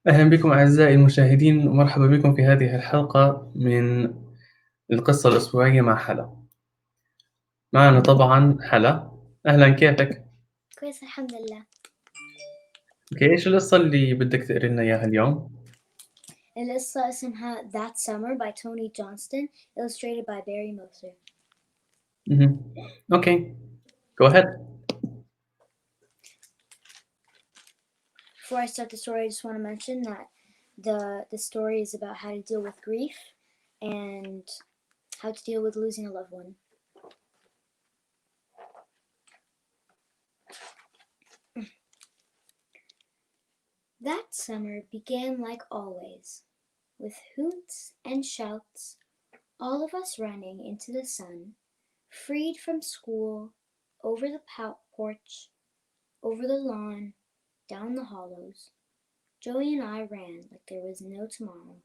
أهلا بكم أعزائي المشاهدين ومرحبا بكم في هذه الحلقة من القصة الأسبوعية مع حلا. معنا طبعا حلا. أهلا، كيفك؟ كويس الحمد لله. أوكي، إيش القصة اللي بدك تقري لنا إياها اليوم؟ القصة اسمها That Summer by Tony Johnston, illustrated by Barry Moser. أوكي، go ahead. Before I start the story, I just want to mention that the story is about how to deal with grief and how to deal with losing a loved one. That summer began like always, with hoots and shouts, all of us running into the sun, freed from school, over the porch, over the lawn, down the hollows. Joey and I ran like there was no tomorrow.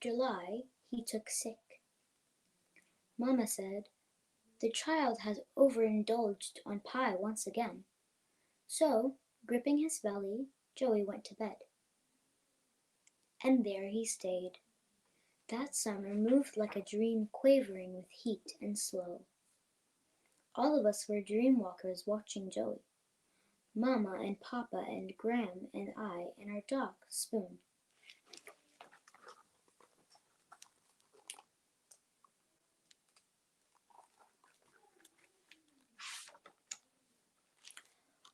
July 4th, he took sick. Mama said, "The child has overindulged on pie once again." So, gripping his belly, Joey went to bed. And there he stayed. That summer moved like a dream, quavering with heat and slow. All of us were dream walkers watching Joey. Mama and Papa and Graham and I and our dog, Spoon.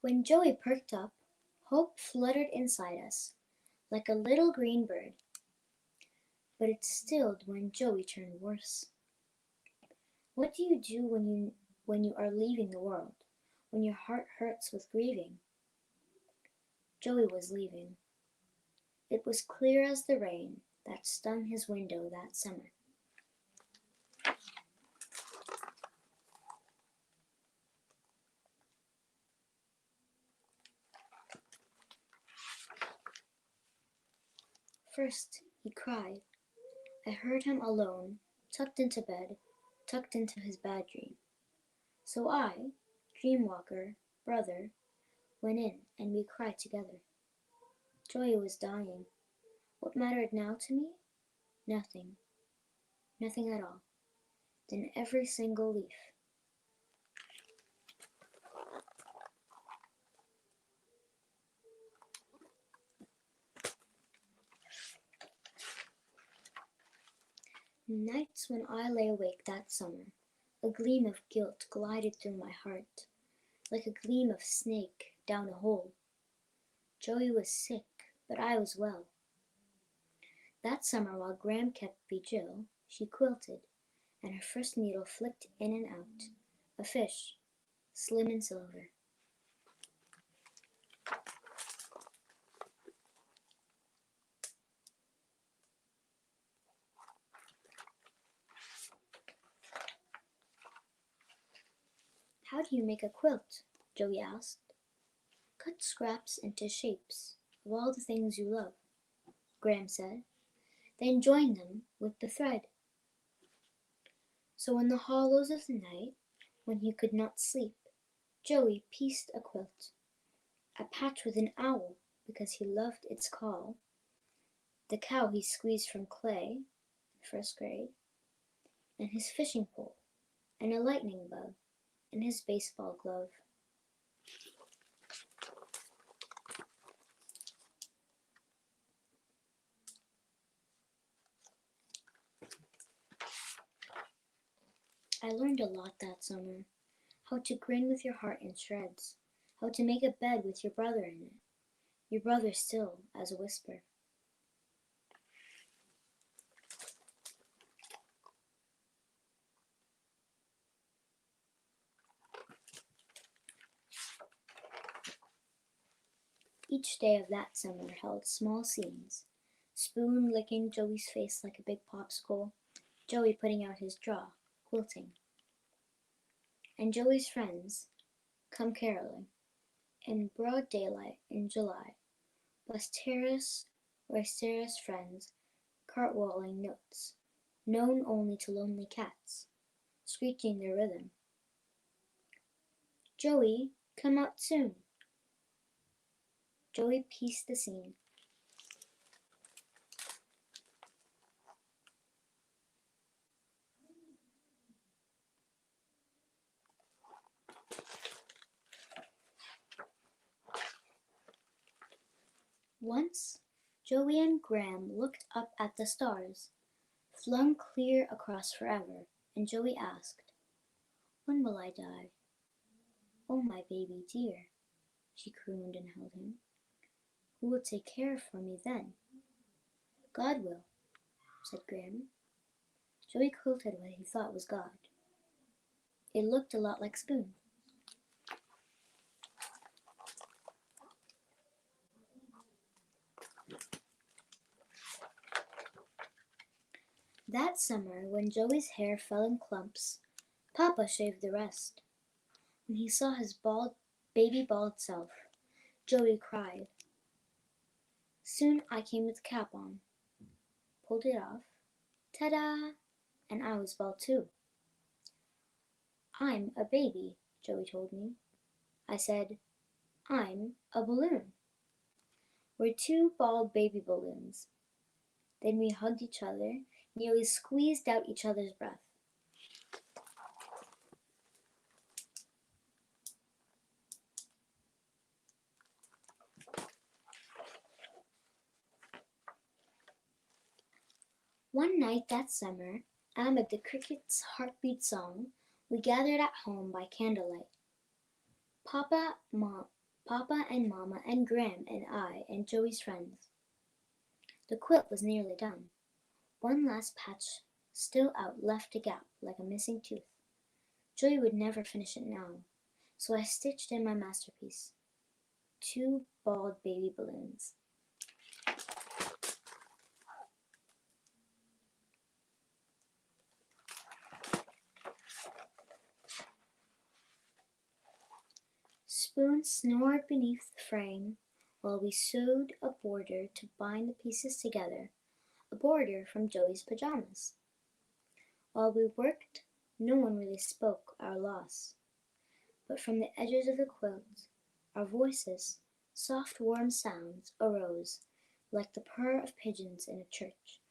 When Joey perked up, hope fluttered inside us, like a little green bird. But it stilled when Joey turned worse. What do you do when you are leaving the world, when your heart hurts with grieving? Joey was leaving. It was clear as the rain that stung his window that summer. First, he cried. I heard him alone, tucked into bed, tucked into his bad dream. So I, dreamwalker, brother, went in and we cried together. Joey was dying. What mattered now to me? Nothing. Nothing at all. Then every single leaf. Nights when I lay awake that summer, a gleam of guilt glided through my heart, like a gleam of snake down a hole. Joey was sick, but I was well. That summer, while Graham kept vigil, she quilted, and her first needle flicked in and out, a fish, slim and silver. How do you make a quilt? Joey asked. Cut scraps into shapes of all the things you love, Graham said. Then join them with the thread. So in the hollows of the night, when he could not sleep, Joey pieced a quilt, a patch with an owl because he loved its call, the cow he squeezed from clay, first grade, and his fishing pole, and a lightning bug, and his baseball glove. I learned a lot that summer. How to grin with your heart in shreds. How to make a bed with your brother in it. Your brother still as a whisper. Each day of that summer held small scenes. Spoon licking Joey's face like a big popsicle. Joey putting out his jaw, quilting. And Joey's friends come caroling in broad daylight in July. West Terrace friends cartwheeling notes. known only to lonely cats, screeching their rhythm. Joey, come out soon. Joey pieced the scene. Once, Joey and Graham looked up at the stars, flung clear across forever, and Joey asked, "When will I die? Oh, my baby dear," she crooned and held him. "Who will take care for me then?" "God will," said Graham. Joey quilted what he thought was God. It looked a lot like Spoon. That summer, when Joey's hair fell in clumps, Papa shaved the rest. When he saw his baby bald self, Joey cried. Soon I came with the cap on, pulled it off, ta-da, and I was bald too. "I'm a baby," Joey told me. I said, "I'm a balloon." We're two bald baby balloons. Then we hugged each other, nearly squeezed out each other's breath. One night that summer, amid the cricket's heartbeat song, we gathered at home by candlelight. Papa and Mama and Graham and I and Joey's friends. The quilt was nearly done. One last patch still out left a gap like a missing tooth. Joey would never finish it now, so I stitched in my masterpiece. 2 bald baby balloons. Spoon snored beneath the frame while we sewed a border to bind the pieces together, a border from Joey's pajamas. While we worked, no one really spoke our loss, but from the edges of the quilt, our voices, soft warm sounds, arose like the purr of pigeons in a church.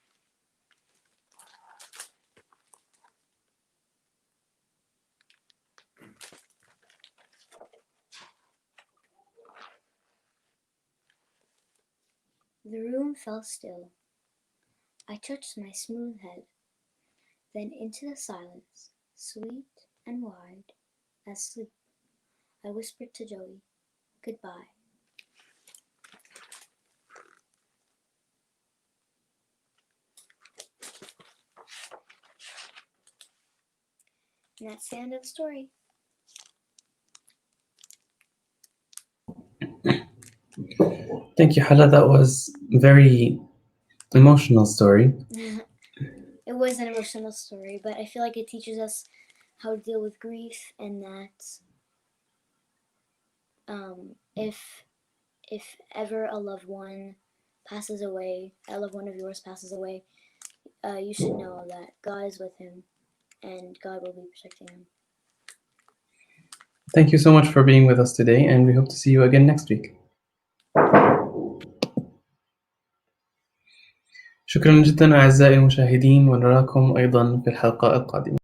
The room fell still. I touched my smooth head, then into the silence, sweet and wide as sleep, I whispered to Joey, "Goodbye." And that's the end of the story. Thank you, Hala. That was a very emotional story. It was an emotional story, but I feel like it teaches us how to deal with grief, and that if ever a loved one passes away, a loved one of yours passes away, you should know that God is with him and God will be protecting him. Thank you so much for being with us today, and we hope to see you again next week. شكرا جدا أعزائي المشاهدين، ونراكم أيضا في الحلقة القادمة.